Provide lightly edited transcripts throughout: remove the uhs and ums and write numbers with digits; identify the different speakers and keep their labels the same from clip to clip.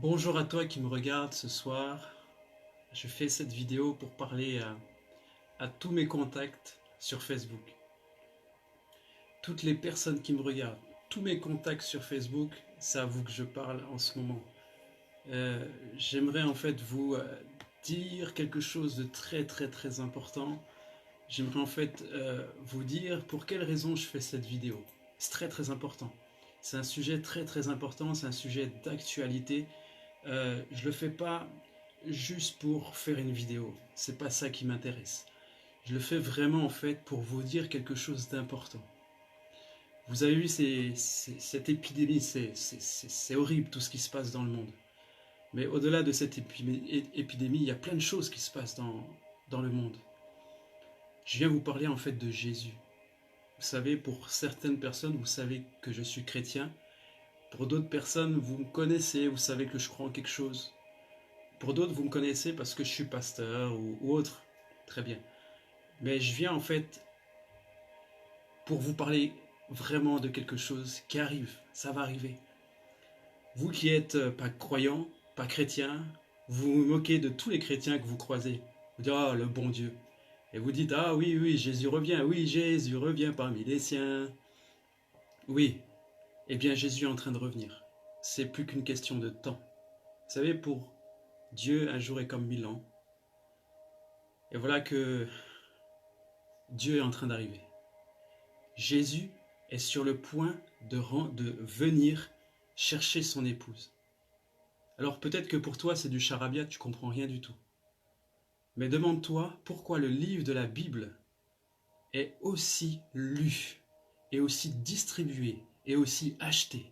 Speaker 1: Bonjour à toi qui me regarde ce soir. Je fais cette vidéo pour parler à tous mes contacts sur Facebook. Toutes les personnes qui me regardent, tous mes contacts sur Facebook, c'est à vous que je parle en ce moment. J'aimerais en fait vous dire quelque chose de très important. J'aimerais en fait vous dire pour quelle raison je fais cette vidéo. C'est très important. C'est un sujet très important, c'est un sujet d'actualité. Je le fais pas juste pour faire une vidéo. C'est pas ça qui m'intéresse. Je le fais vraiment en fait pour vous dire quelque chose d'important. Vous avez vu cette épidémie, c'est horrible tout ce qui se passe dans le monde. Mais au-delà de cette épidémie, il y a plein de choses qui se passent dans le monde. Je viens vous parler en fait de Jésus. Vous savez, pour certaines personnes, vous savez que je suis chrétien. Pour d'autres personnes, vous me connaissez, vous savez que je crois en quelque chose. Pour d'autres, vous me connaissez parce que je suis pasteur ou autre. Très bien. Mais je viens en fait pour vous parler vraiment de quelque chose qui arrive. Ça va arriver. Vous qui êtes pas croyant, pas chrétien, vous vous moquez de tous les chrétiens que vous croisez. Vous dites, ah, le bon Dieu. Et vous dites, ah oui, Jésus revient. Oui, Jésus revient parmi les siens. Oui, eh bien Jésus est en train de revenir. C'est plus qu'une question de temps. Vous savez, pour Dieu, un jour est comme 1000 ans. Et voilà que Dieu est en train d'arriver. Jésus est sur le point de venir chercher son épouse. Alors peut-être que pour toi c'est du charabia, tu comprends rien du tout. Mais demande-toi pourquoi le livre de la Bible est aussi lu, et aussi distribué, et aussi acheté.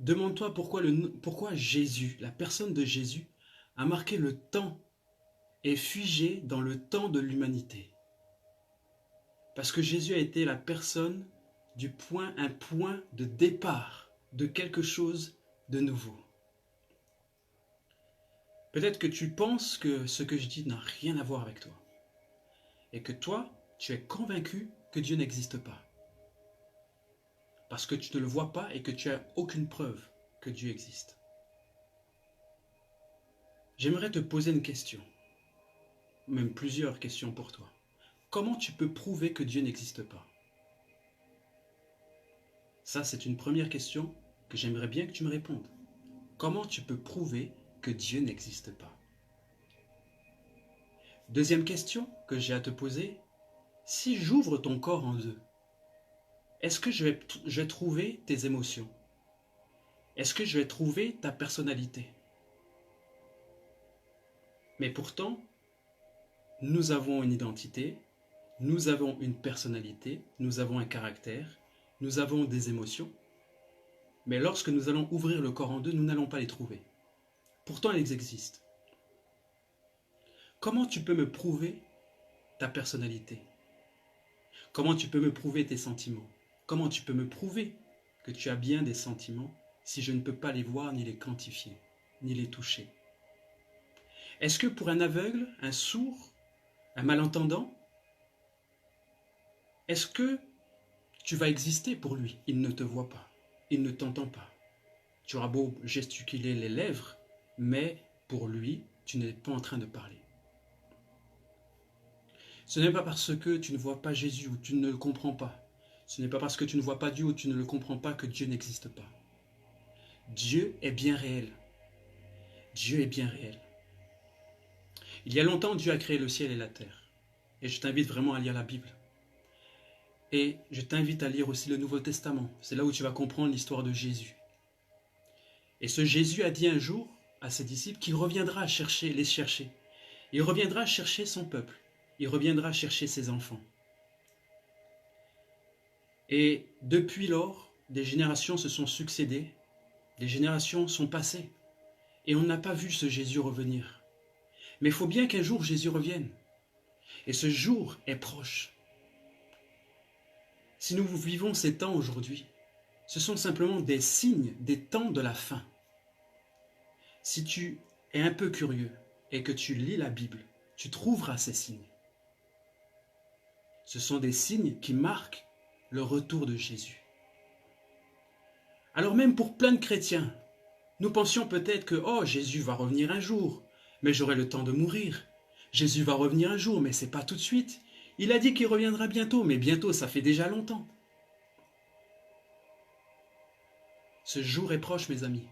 Speaker 1: Demande-toi pourquoi Jésus, la personne de Jésus, a marqué le temps et figé dans le temps de l'humanité. Parce que Jésus a été la personne un point de départ de quelque chose de nouveau. Peut-être que tu penses que ce que je dis n'a rien à voir avec toi. Et que toi, tu es convaincu que Dieu n'existe pas. Parce que tu ne le vois pas et que tu n'as aucune preuve que Dieu existe. J'aimerais te poser une question, même plusieurs questions pour toi. Comment tu peux prouver que Dieu n'existe pas? Ça, c'est une première question que j'aimerais bien que tu me répondes. Comment tu peux prouver que Dieu n'existe pas? Deuxième question que j'ai à te poser, si j'ouvre ton corps en deux, est-ce que je vais trouver tes émotions? Est-ce que je vais trouver ta personnalité? Mais pourtant, nous avons une identité, nous avons une personnalité, nous avons un caractère, nous avons des émotions. Mais lorsque nous allons ouvrir le corps en deux, nous n'allons pas les trouver. Pourtant, elles existent. Comment tu peux me prouver ta personnalité? Comment tu peux me prouver tes sentiments? Comment tu peux me prouver que tu as bien des sentiments si je ne peux pas les voir, ni les quantifier, ni les toucher? Est-ce que pour un aveugle, un sourd, un malentendant, est-ce que tu vas exister pour lui? Il ne te voit pas, il ne t'entend pas. Tu auras beau gesticuler les lèvres, mais pour lui, tu n'es pas en train de parler. Ce n'est pas parce que tu ne vois pas Jésus ou tu ne le comprends pas. Ce n'est pas parce que tu ne vois pas Dieu ou tu ne le comprends pas que Dieu n'existe pas. Dieu est bien réel. Dieu est bien réel. Il y a longtemps, Dieu a créé le ciel et la terre. Et je t'invite vraiment à lire la Bible. Et je t'invite à lire aussi le Nouveau Testament. C'est là où tu vas comprendre l'histoire de Jésus. Et ce Jésus a dit un jour à ses disciples qu'il reviendra les chercher. Il reviendra chercher son peuple. Il reviendra chercher ses enfants. Et depuis lors, des générations se sont succédées, des générations sont passées, et on n'a pas vu ce Jésus revenir. Mais il faut bien qu'un jour Jésus revienne. Et ce jour est proche. Si nous vivons ces temps aujourd'hui, ce sont simplement des signes des temps de la fin. Si tu es un peu curieux et que tu lis la Bible, tu trouveras ces signes. Ce sont des signes qui marquent le retour de Jésus. Alors même pour plein de chrétiens, Nous pensions peut-être que, oh, Jésus va revenir un jour, mais j'aurai le temps de mourir. Jésus va revenir un jour, mais c'est pas tout de suite. Il a dit qu'il reviendra bientôt, mais bientôt, ça fait déjà longtemps. Ce jour est proche, mes amis,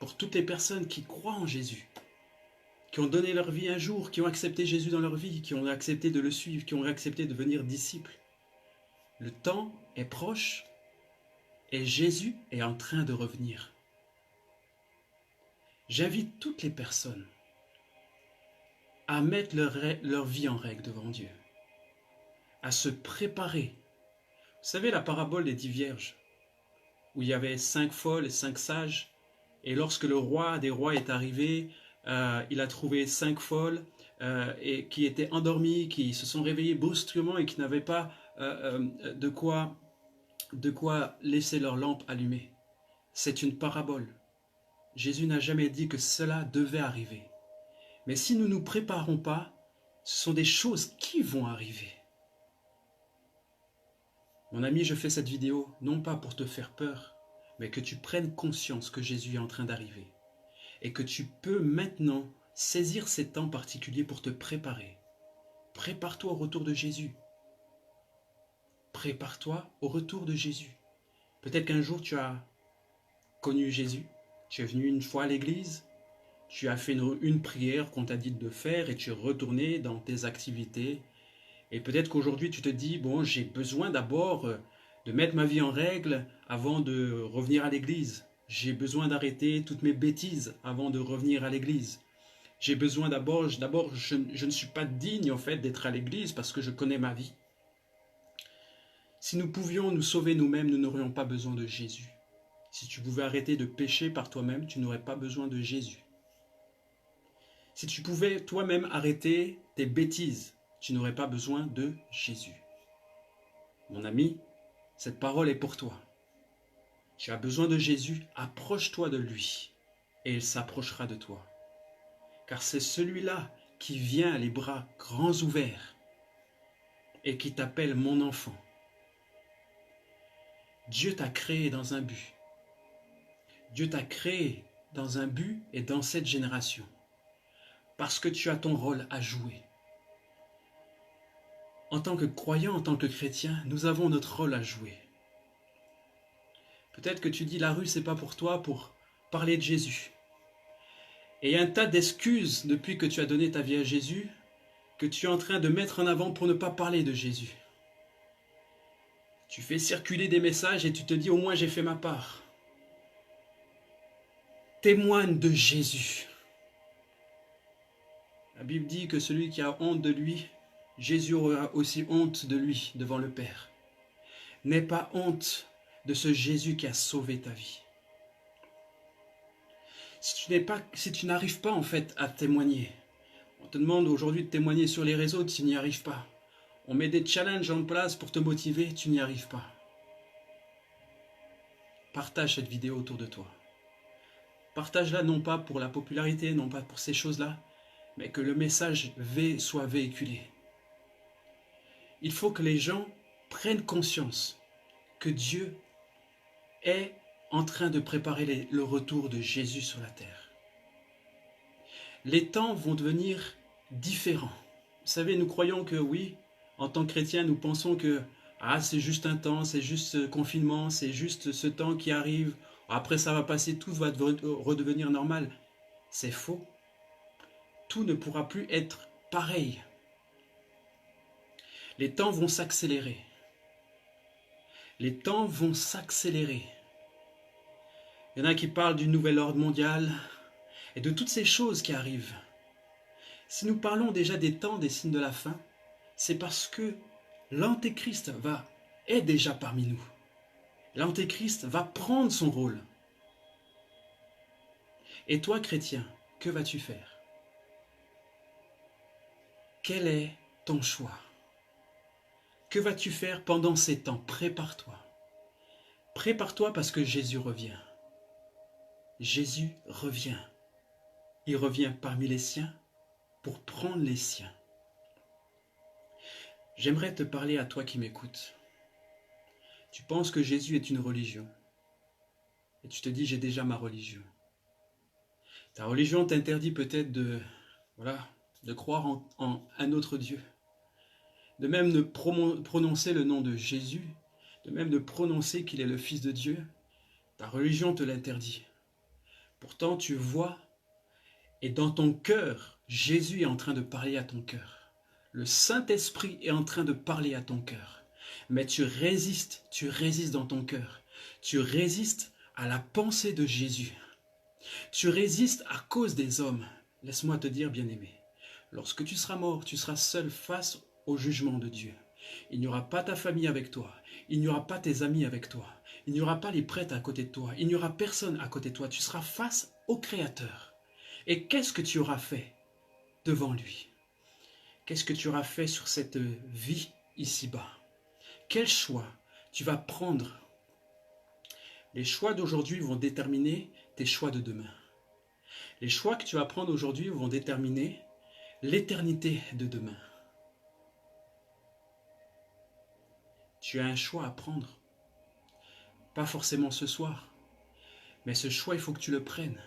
Speaker 1: pour toutes les personnes qui croient en Jésus, qui ont donné leur vie un jour, qui ont accepté Jésus dans leur vie, qui ont accepté de le suivre, qui ont accepté de devenir disciples. Le temps est proche et Jésus est en train de revenir. J'invite toutes les personnes à mettre leur vie en règle devant Dieu, à se préparer. Vous savez la parabole des 10 vierges, où il y avait 5 folles et 5 sages, et lorsque le roi des rois est arrivé, il a trouvé 5 folles et qui étaient endormies, qui se sont réveillées brusquement et qui n'avaient pas de quoi laisser leur lampe allumée. C'est une parabole. Jésus n'a jamais dit que cela devait arriver. Mais si nous ne nous préparons pas, ce sont des choses qui vont arriver. Mon ami, je fais cette vidéo non pas pour te faire peur, mais que tu prennes conscience que Jésus est en train d'arriver et que tu peux maintenant saisir ces temps particuliers pour te préparer. Prépare-toi au retour de Jésus. Prépare-toi au retour de Jésus. Peut-être qu'un jour tu as connu Jésus, tu es venu une fois à l'église, tu as fait une prière qu'on t'a dit de faire et tu es retourné dans tes activités. Et peut-être qu'aujourd'hui tu te dis, bon, j'ai besoin d'abord de mettre ma vie en règle avant de revenir à l'église. J'ai besoin d'arrêter toutes mes bêtises avant de revenir à l'église. J'ai besoin d'abord, je ne suis pas digne en fait d'être à l'église parce que je connais ma vie. Si nous pouvions nous sauver nous-mêmes, nous n'aurions pas besoin de Jésus. Si tu pouvais arrêter de pécher par toi-même, tu n'aurais pas besoin de Jésus. Si tu pouvais toi-même arrêter tes bêtises, tu n'aurais pas besoin de Jésus. Mon ami, cette parole est pour toi. Tu as besoin de Jésus, approche-toi de lui et il s'approchera de toi. Car c'est celui-là qui vient les bras grands ouverts et qui t'appelle mon enfant. Dieu t'a créé dans un but. Dieu t'a créé dans un but et dans cette génération. Parce que tu as ton rôle à jouer. En tant que croyant, en tant que chrétien, nous avons notre rôle à jouer. Peut-être que tu dis la rue, c'est pas pour toi pour parler de Jésus. Et il y a un tas d'excuses depuis que tu as donné ta vie à Jésus que tu es en train de mettre en avant pour ne pas parler de Jésus. Tu fais circuler des messages et tu te dis au moins j'ai fait ma part. Témoigne de Jésus. La Bible dit que celui qui a honte de lui, Jésus aura aussi honte de lui devant le Père. N'aie pas honte de ce Jésus qui a sauvé ta vie. Si tu n'arrives pas en fait à témoigner, on te demande aujourd'hui de témoigner sur les réseaux, tu n'y arrives pas. On met des challenges en place pour te motiver, tu n'y arrives pas. Partage cette vidéo autour de toi. Partage-la non pas pour la popularité, non pas pour ces choses-là, mais que le message soit véhiculé. Il faut que les gens prennent conscience que Dieu est en train de préparer le retour de Jésus sur la terre. Les temps vont devenir différents. Vous savez, nous croyons que oui, en tant que chrétiens, nous pensons que c'est juste un temps, c'est juste ce confinement, c'est juste ce temps qui arrive. Après, ça va passer, tout va redevenir normal. C'est faux. Tout ne pourra plus être pareil. Les temps vont s'accélérer. Les temps vont s'accélérer. Il y en a qui parlent du nouvel ordre mondial et de toutes ces choses qui arrivent. Si nous parlons déjà des temps, des signes de la fin, c'est parce que l'Antéchrist est déjà parmi nous. L'Antéchrist va prendre son rôle. Et toi, chrétien, que vas-tu faire? Quel est ton choix? Que vas-tu faire pendant ces temps? Prépare-toi. Prépare-toi parce que Jésus revient. Jésus revient. Il revient parmi les siens pour prendre les siens. J'aimerais te parler à toi qui m'écoutes. Tu penses que Jésus est une religion. Et tu te dis, j'ai déjà ma religion. Ta religion t'interdit peut-être de croire en un autre Dieu, de même de prononcer le nom de Jésus, de même de prononcer qu'il est le Fils de Dieu. Ta religion te l'interdit. Pourtant, tu vois, et dans ton cœur, Jésus est en train de parler à ton cœur. Le Saint-Esprit est en train de parler à ton cœur. Mais tu résistes dans ton cœur. Tu résistes à la pensée de Jésus. Tu résistes à cause des hommes. Laisse-moi te dire, bien-aimé, lorsque tu seras mort, tu seras seul face au jugement de Dieu. Il n'y aura pas ta famille avec toi. Il n'y aura pas tes amis avec toi. Il n'y aura pas les prêtres à côté de toi. Il n'y aura personne à côté de toi. Tu seras face au Créateur. Et qu'est-ce que tu auras fait devant lui? Qu'est-ce que tu auras fait sur cette vie ici-bas? Quel choix tu vas prendre? Les choix d'aujourd'hui vont déterminer tes choix de demain. Les choix que tu vas prendre aujourd'hui vont déterminer l'éternité de demain. Tu as un choix à prendre. Pas forcément ce soir, mais ce choix, il faut que tu le prennes.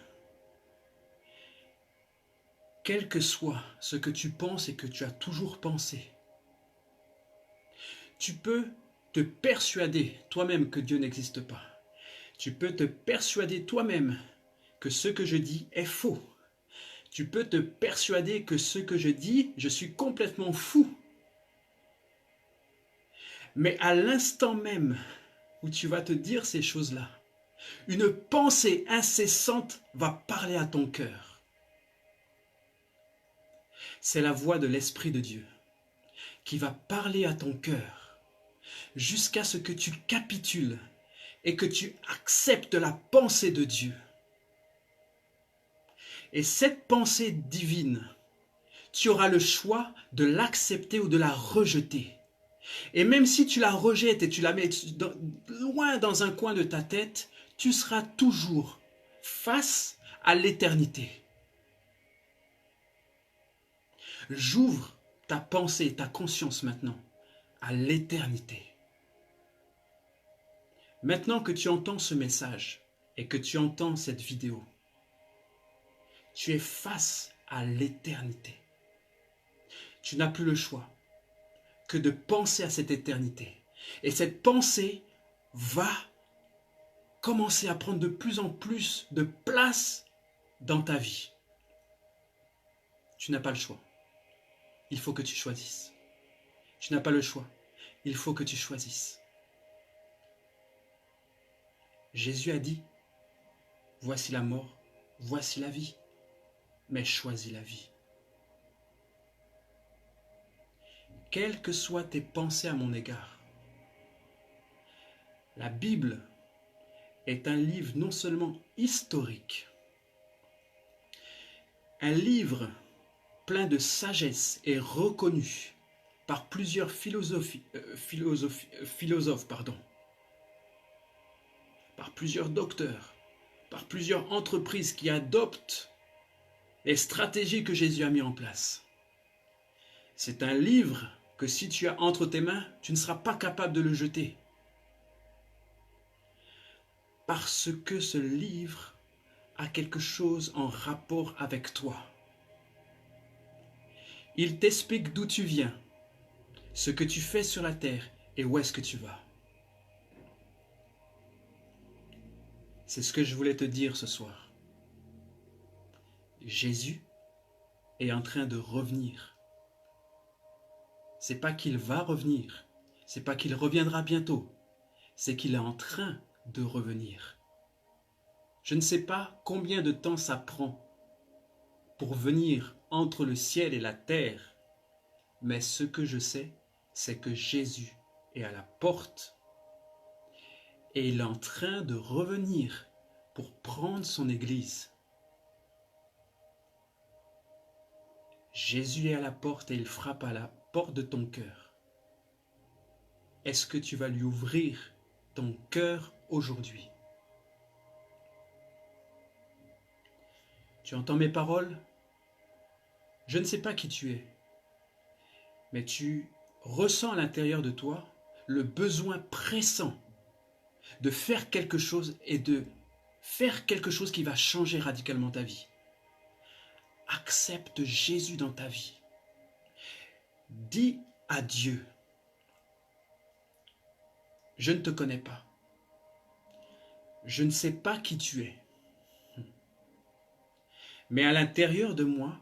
Speaker 1: Quel que soit ce que tu penses et que tu as toujours pensé, tu peux te persuader toi-même que Dieu n'existe pas. Tu peux te persuader toi-même que ce que je dis est faux. Tu peux te persuader que ce que je dis, je suis complètement fou. Mais à l'instant même où tu vas te dire ces choses-là, une pensée incessante va parler à ton cœur. C'est la voix de l'Esprit de Dieu qui va parler à ton cœur jusqu'à ce que tu capitules et que tu acceptes la pensée de Dieu. Et cette pensée divine, tu auras le choix de l'accepter ou de la rejeter. Et même si tu la rejettes et tu la mets loin dans un coin de ta tête, tu seras toujours face à l'éternité. J'ouvre ta pensée, ta conscience maintenant à l'éternité. Maintenant que tu entends ce message et que tu entends cette vidéo, tu es face à l'éternité. Tu n'as plus le choix que de penser à cette éternité. Et cette pensée va commencer à prendre de plus en plus de place dans ta vie. Tu n'as pas le choix. Il faut que tu choisisses. Tu n'as pas le choix. Il faut que tu choisisses. Jésus a dit, voici la mort, voici la vie. Mais choisis la vie. Quelles que soient tes pensées à mon égard, la Bible est un livre non seulement historique, un livre plein de sagesse et reconnu par plusieurs philosophes, par plusieurs docteurs, par plusieurs entreprises qui adoptent les stratégies que Jésus a mis en place. C'est un livre que si tu as entre tes mains, tu ne seras pas capable de le jeter. Parce que ce livre a quelque chose en rapport avec toi. Il t'explique d'où tu viens, ce que tu fais sur la terre et où est-ce que tu vas. C'est ce que je voulais te dire ce soir. Jésus est en train de revenir. C'est pas qu'il va revenir, c'est pas qu'il reviendra bientôt, c'est qu'il est en train de revenir. Je ne sais pas combien de temps ça prend pour venir entre le ciel et la terre, mais ce que je sais, c'est que Jésus est à la porte et il est en train de revenir pour prendre son Église. Jésus est à la porte et il frappe à la porte de ton cœur. Est-ce que tu vas lui ouvrir ton cœur aujourd'hui? Tu entends mes paroles? Je ne sais pas qui tu es, mais tu ressens à l'intérieur de toi le besoin pressant de faire quelque chose et de faire quelque chose qui va changer radicalement ta vie. accepte Jésus dans ta vie. Dis à Dieu, je ne te connais pas. Je ne sais pas qui tu es. Mais à l'intérieur de moi,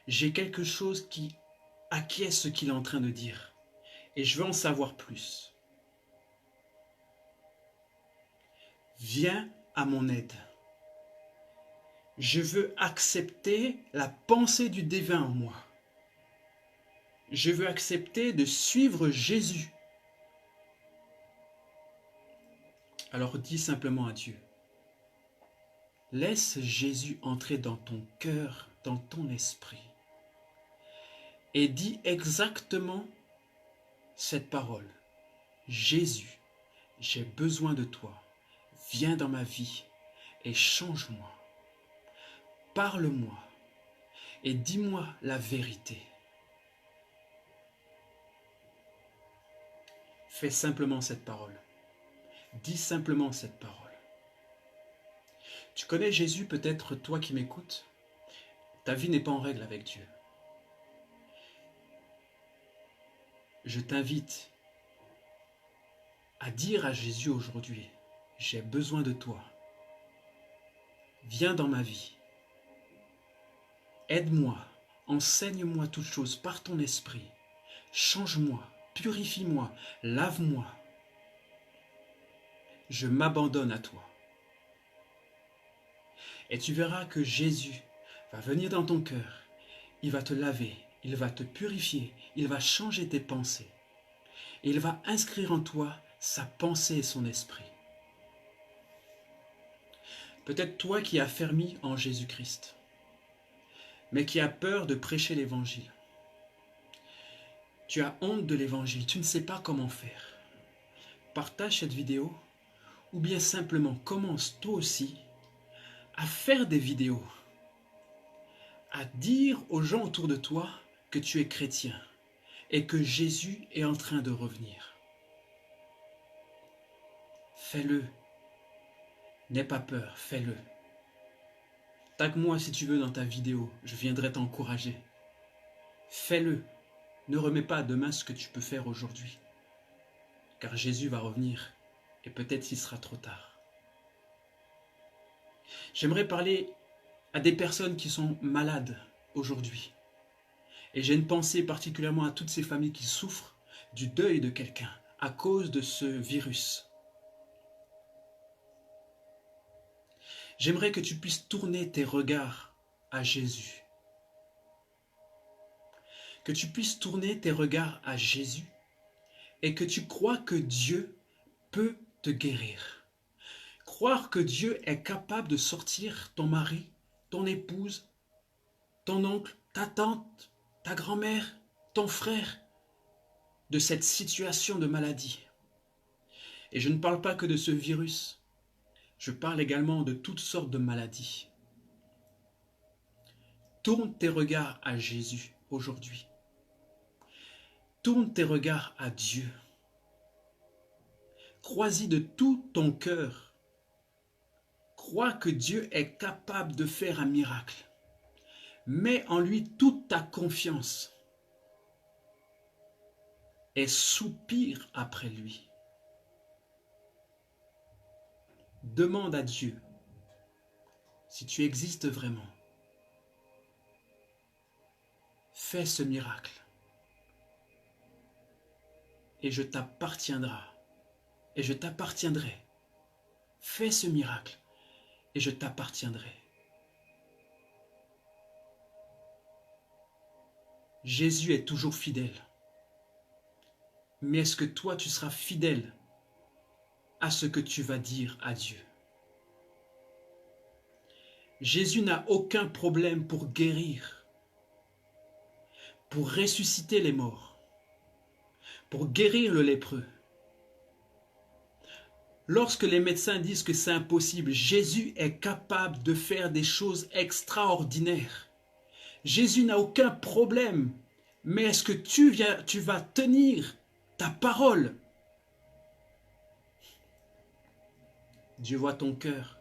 Speaker 1: j'ai quelque chose qui acquiesce ce qu'il est en train de dire. Et je veux en savoir plus. Viens à mon aide. Je veux accepter la pensée du divin en moi. Je veux accepter de suivre Jésus. Alors dis simplement à Dieu. Laisse Jésus entrer dans ton cœur, dans ton esprit. Et dis exactement cette parole. Jésus, j'ai besoin de toi. Viens dans ma vie et change-moi. Parle-moi et dis-moi la vérité. Fais simplement cette parole. Dis simplement cette parole. Tu connais Jésus, peut-être toi qui m'écoutes, ta vie n'est pas en règle avec Dieu. Je t'invite à dire à Jésus aujourd'hui, j'ai besoin de toi. Viens dans ma vie. Aide-moi, enseigne-moi toutes choses par ton esprit. Change-moi, purifie-moi, lave-moi. Je m'abandonne à toi. Et tu verras que Jésus va venir dans ton cœur. Il va te laver, il va te purifier, il va changer tes pensées. Et il va inscrire en toi sa pensée et son esprit. Peut-être toi qui as fermi en Jésus-Christ, mais qui as peur de prêcher l'évangile. Tu as honte de l'évangile, tu ne sais pas comment faire. Partage cette vidéo ou bien simplement commence toi aussi à faire des vidéos, à dire aux gens autour de toi que tu es chrétien et que Jésus est en train de revenir. Fais-le. N'aie pas peur, fais-le. Tag-moi si tu veux dans ta vidéo, je viendrai t'encourager. Fais-le. Ne remets pas à demain ce que tu peux faire aujourd'hui. Car Jésus va revenir et peut-être il sera trop tard. J'aimerais parler à des personnes qui sont malades aujourd'hui. Et j'ai une pensée particulièrement à toutes ces familles qui souffrent du deuil de quelqu'un à cause de ce virus. J'aimerais que tu puisses tourner tes regards à Jésus. Que tu puisses tourner tes regards à Jésus et que tu crois que Dieu peut te guérir. Croire que Dieu est capable de sortir ton mari, ton épouse, ton oncle, ta tante, ta grand-mère, ton frère de cette situation de maladie. Et je ne parle pas que de ce virus. Je parle également de toutes sortes de maladies. Tourne tes regards à Jésus aujourd'hui. Tourne tes regards à Dieu. Crois-y de tout ton cœur. Crois que Dieu est capable de faire un miracle. Mets en lui toute ta confiance et soupire après lui. Demande à Dieu si tu existes vraiment. Fais ce miracle et je t'appartiendrai et je t'appartiendrai. Fais ce miracle et je t'appartiendrai. Jésus est toujours fidèle. Mais est-ce que toi tu seras fidèle à ce que tu vas dire à Dieu? Jésus n'a aucun problème pour guérir, pour ressusciter les morts, pour guérir le lépreux. Lorsque les médecins disent que c'est impossible, Jésus est capable de faire des choses extraordinaires. Jésus n'a aucun problème. Mais est-ce que tu vas tenir ta parole? Dieu voit ton cœur.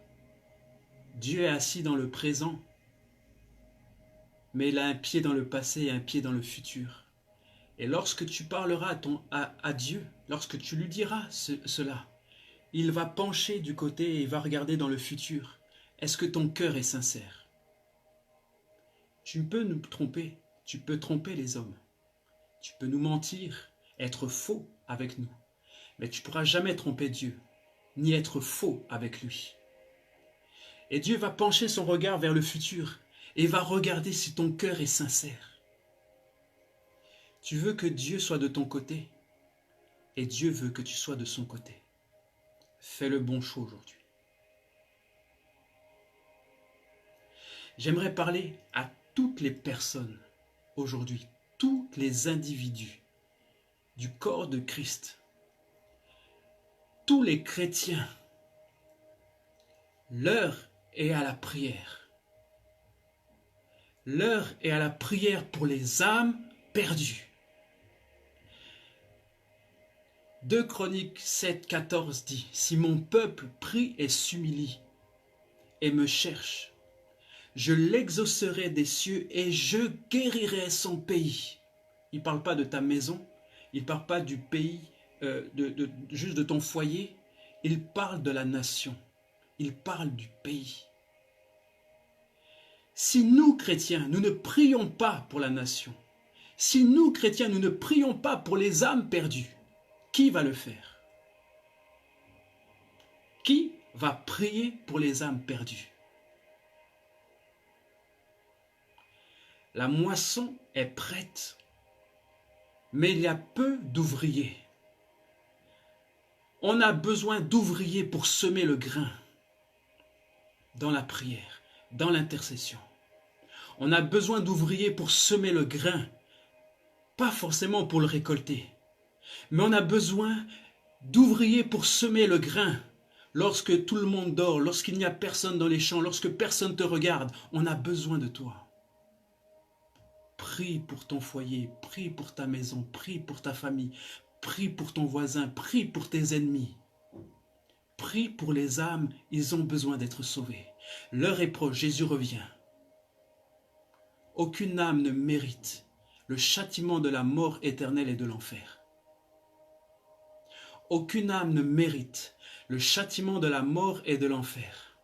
Speaker 1: Dieu est assis dans le présent. mais il a un pied dans le passé et un pied dans le futur. Et lorsque tu parleras à Dieu, lorsque tu lui diras cela, il va pencher du côté et il va regarder dans le futur. Est-ce que ton cœur est sincère? Tu peux nous tromper, tu peux tromper les hommes, tu peux nous mentir, être faux avec nous, mais tu ne pourras jamais tromper Dieu, ni être faux avec lui. Et Dieu va pencher son regard vers le futur et va regarder si ton cœur est sincère. Tu veux que Dieu soit de ton côté et Dieu veut que tu sois de son côté. Fais le bon choix aujourd'hui. J'aimerais parler à toutes les personnes aujourd'hui, tous les individus du corps de Christ, tous les chrétiens. L'heure est à la prière. L'heure est à la prière pour les âmes perdues. 2 Chroniques 7, 14 dit, « Si mon peuple prie et s'humilie et me cherche, je l'exaucerai des cieux et je guérirai son pays. » Il ne parle pas de ta maison, il ne parle pas du pays, juste de ton foyer, il parle de la nation, il parle du pays. Si nous, chrétiens, nous ne prions pas pour la nation, si nous, chrétiens, nous ne prions pas pour les âmes perdues, qui va le faire? Qui va prier pour les âmes perdues? La moisson est prête, mais il y a peu d'ouvriers. On a besoin d'ouvriers pour semer le grain dans la prière, dans l'intercession. On a besoin d'ouvriers pour semer le grain, pas forcément pour le récolter, mais on a besoin d'ouvriers pour semer le grain. Lorsque tout le monde dort, lorsqu'il n'y a personne dans les champs, lorsque personne ne te regarde, on a besoin de toi. Prie pour ton foyer, prie pour ta maison, prie pour ta famille, prie pour ton voisin, prie pour tes ennemis. Prie pour les âmes, ils ont besoin d'être sauvés. L'heure est proche, Jésus revient. Aucune âme ne mérite le châtiment de la mort éternelle et de l'enfer. Aucune âme ne mérite le châtiment de la mort et de l'enfer.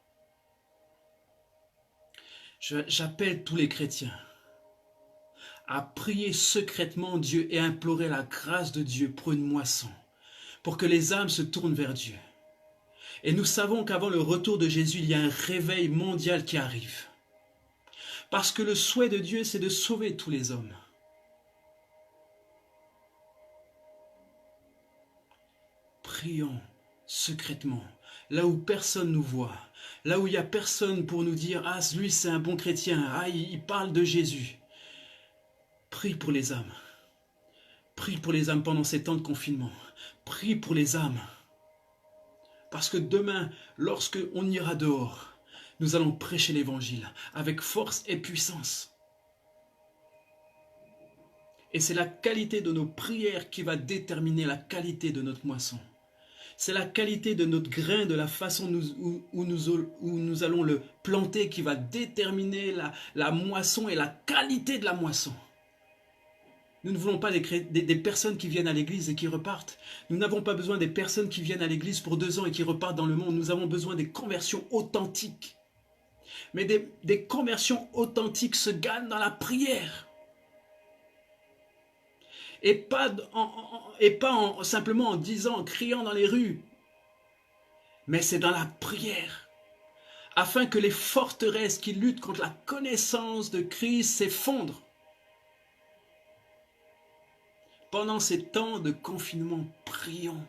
Speaker 1: J'appelle tous les chrétiens à prier secrètement Dieu et à implorer la grâce de Dieu pour une moisson, pour que les âmes se tournent vers Dieu. Et nous savons qu'avant le retour de Jésus, il y a un réveil mondial qui arrive. Parce que le souhait de Dieu, c'est de sauver tous les hommes. Prions secrètement, là où personne nous voit, là où il n'y a personne pour nous dire « Ah, lui c'est un bon chrétien, ah, il parle de Jésus ». Prie pour les âmes. Prie pour les âmes pendant ces temps de confinement. Prie pour les âmes. Parce que demain, lorsque on ira dehors, nous allons prêcher l'évangile avec force et puissance. Et c'est la qualité de nos prières qui va déterminer la qualité de notre moisson. C'est la qualité de notre grain, de la façon où nous allons le planter qui va déterminer la moisson et la qualité de la moisson. Nous ne voulons pas des personnes qui viennent à l'église et qui repartent. Nous n'avons pas besoin des personnes qui viennent à l'église pour 2 ans et qui repartent dans le monde. Nous avons besoin des conversions authentiques. Mais des conversions authentiques se gagnent dans la prière. Et pas simplement en disant, en criant dans les rues. Mais c'est dans la prière. Afin que les forteresses qui luttent contre la connaissance de Christ s'effondrent. Pendant ces temps de confinement, prions.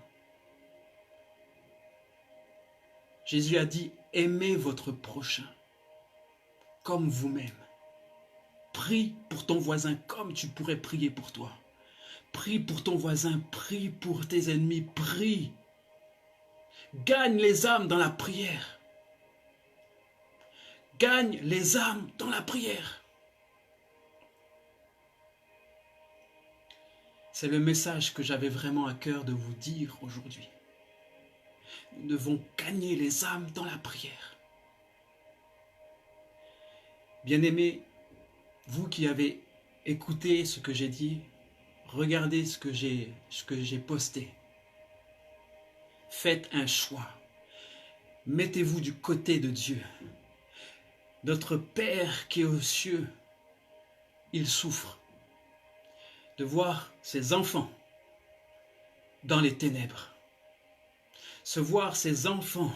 Speaker 1: Jésus a dit, aimez votre prochain comme vous-même. Prie pour ton voisin comme tu pourrais prier pour toi. Prie pour ton voisin, prie pour tes ennemis, prie. Gagne les âmes dans la prière. Gagne les âmes dans la prière. C'est le message que j'avais vraiment à cœur de vous dire aujourd'hui. Nous devons gagner les âmes dans la prière. Bien-aimés, vous qui avez écouté ce que j'ai dit, regardez ce que j'ai posté. Faites un choix. Mettez-vous du côté de Dieu. Notre Père qui est aux cieux, il souffre de voir ses enfants dans les ténèbres. Se voir ses enfants,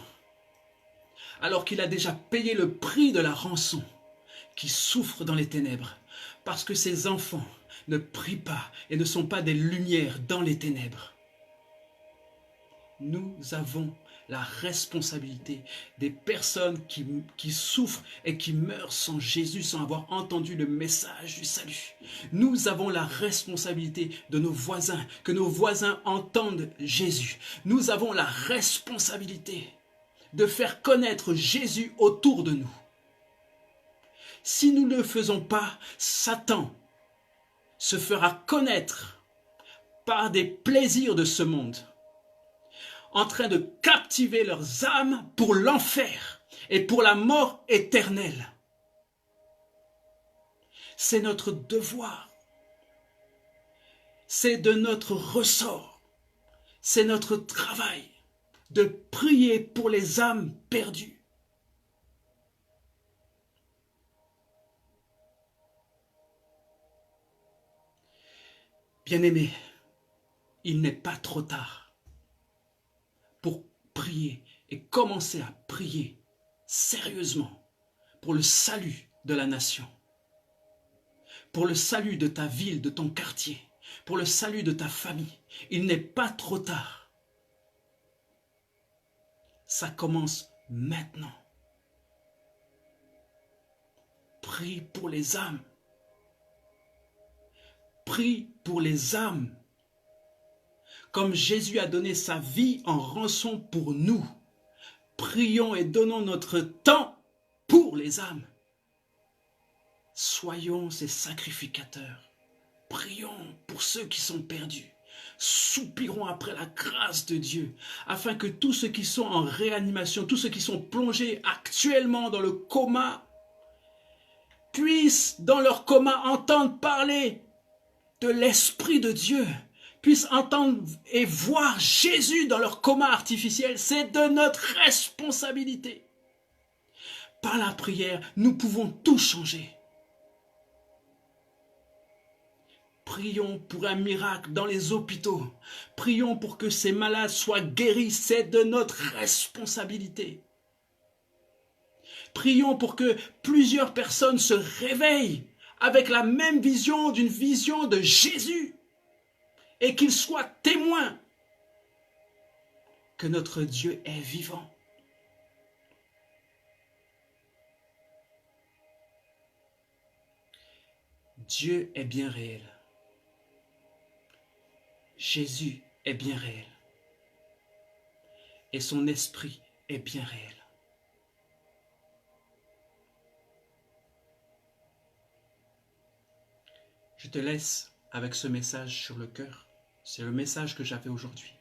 Speaker 1: alors qu'il a déjà payé le prix de la rançon, qui souffrent dans les ténèbres, parce que ses enfants ne prient pas et ne sont pas des lumières dans les ténèbres. Nous avons la responsabilité des personnes qui souffrent et qui meurent sans Jésus, sans avoir entendu le message du salut. Nous avons la responsabilité de nos voisins, que nos voisins entendent Jésus. Nous avons la responsabilité de faire connaître Jésus autour de nous. Si nous ne le faisons pas, Satan se fera connaître par des plaisirs de ce monde, en train de captiver leurs âmes pour l'enfer et pour la mort éternelle. C'est notre devoir, c'est de notre ressort, c'est notre travail de prier pour les âmes perdues. Bien-aimés, il n'est pas trop tard pour prier et commencer à prier sérieusement pour le salut de la nation, pour le salut de ta ville, de ton quartier, pour le salut de ta famille. Il n'est pas trop tard. Ça commence maintenant. Prie pour les âmes. Prie pour les âmes. Comme Jésus a donné sa vie en rançon pour nous, prions et donnons notre temps pour les âmes. Soyons ces sacrificateurs. Prions pour ceux qui sont perdus. Soupirons après la grâce de Dieu, afin que tous ceux qui sont en réanimation, tous ceux qui sont plongés actuellement dans le coma, puissent dans leur coma entendre parler de l'Esprit de Dieu, puissent entendre et voir Jésus dans leur coma artificiel. C'est de notre responsabilité. Par la prière, nous pouvons tout changer. Prions pour un miracle dans les hôpitaux. Prions pour que ces malades soient guéris. C'est de notre responsabilité. Prions pour que plusieurs personnes se réveillent avec la même vision, d'une vision de Jésus, et qu'ils soient témoins que notre Dieu est vivant. Dieu est bien réel. Jésus est bien réel. Et son esprit est bien réel. Je te laisse avec ce message sur le cœur. C'est le message que j'avais aujourd'hui.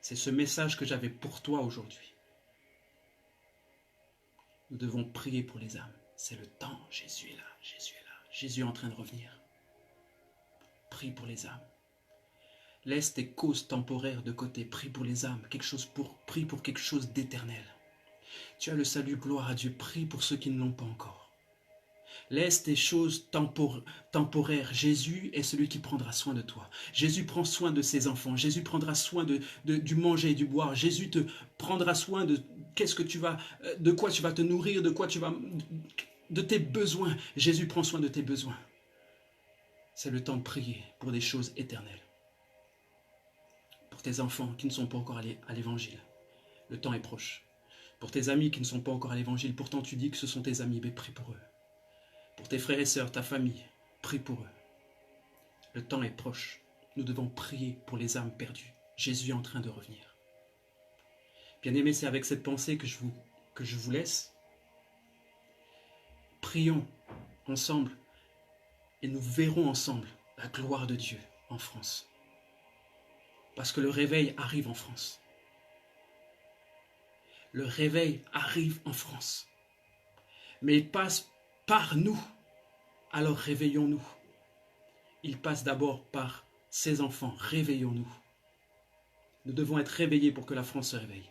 Speaker 1: C'est ce message que j'avais pour toi aujourd'hui. Nous devons prier pour les âmes. C'est le temps. Jésus est là. Jésus est là. Jésus est en train de revenir. Prie pour les âmes. Laisse tes causes temporaires de côté. Prie pour les âmes. Prie pour quelque chose d'éternel. Tu as le salut, gloire à Dieu. Prie pour ceux qui ne l'ont pas encore. Laisse tes choses temporaires. Jésus est celui qui prendra soin de toi. Jésus prend soin de ses enfants. Jésus prendra soin du manger et du boire. Jésus te prendra soin de de quoi tu vas te nourrir, de tes besoins. Jésus prend soin de tes besoins. C'est le temps de prier pour des choses éternelles. Pour tes enfants qui ne sont pas encore allés à l'évangile, le temps est proche. Pour tes amis qui ne sont pas encore à l'évangile, pourtant tu dis que ce sont tes amis, mais prie pour eux. Pour tes frères et sœurs, ta famille, prie pour eux. Le temps est proche. Nous devons prier pour les âmes perdues. Jésus est en train de revenir. Bien-aimés, c'est avec cette pensée que je vous laisse. Prions ensemble et nous verrons ensemble la gloire de Dieu en France. Parce que le réveil arrive en France. Le réveil arrive en France. Mais il passe par nous. Alors réveillons-nous. Il passe d'abord par ses enfants. Réveillons-nous. Nous devons être réveillés pour que la France se réveille.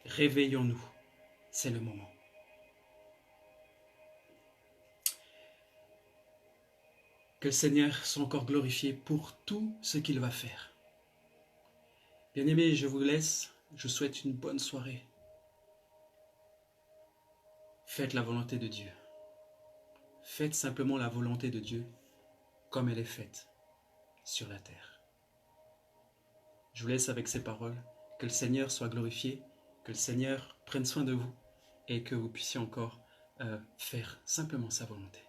Speaker 1: Réveillons-nous. C'est le moment. Que le Seigneur soit encore glorifié pour tout ce qu'il va faire. Bien-aimés, je vous laisse. Je vous souhaite une bonne soirée. Faites la volonté de Dieu. Faites simplement la volonté de Dieu comme elle est faite sur la terre. Je vous laisse avec ces paroles. Que le Seigneur soit glorifié, que le Seigneur prenne soin de vous et que vous puissiez encore faire simplement sa volonté.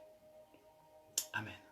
Speaker 1: Amen.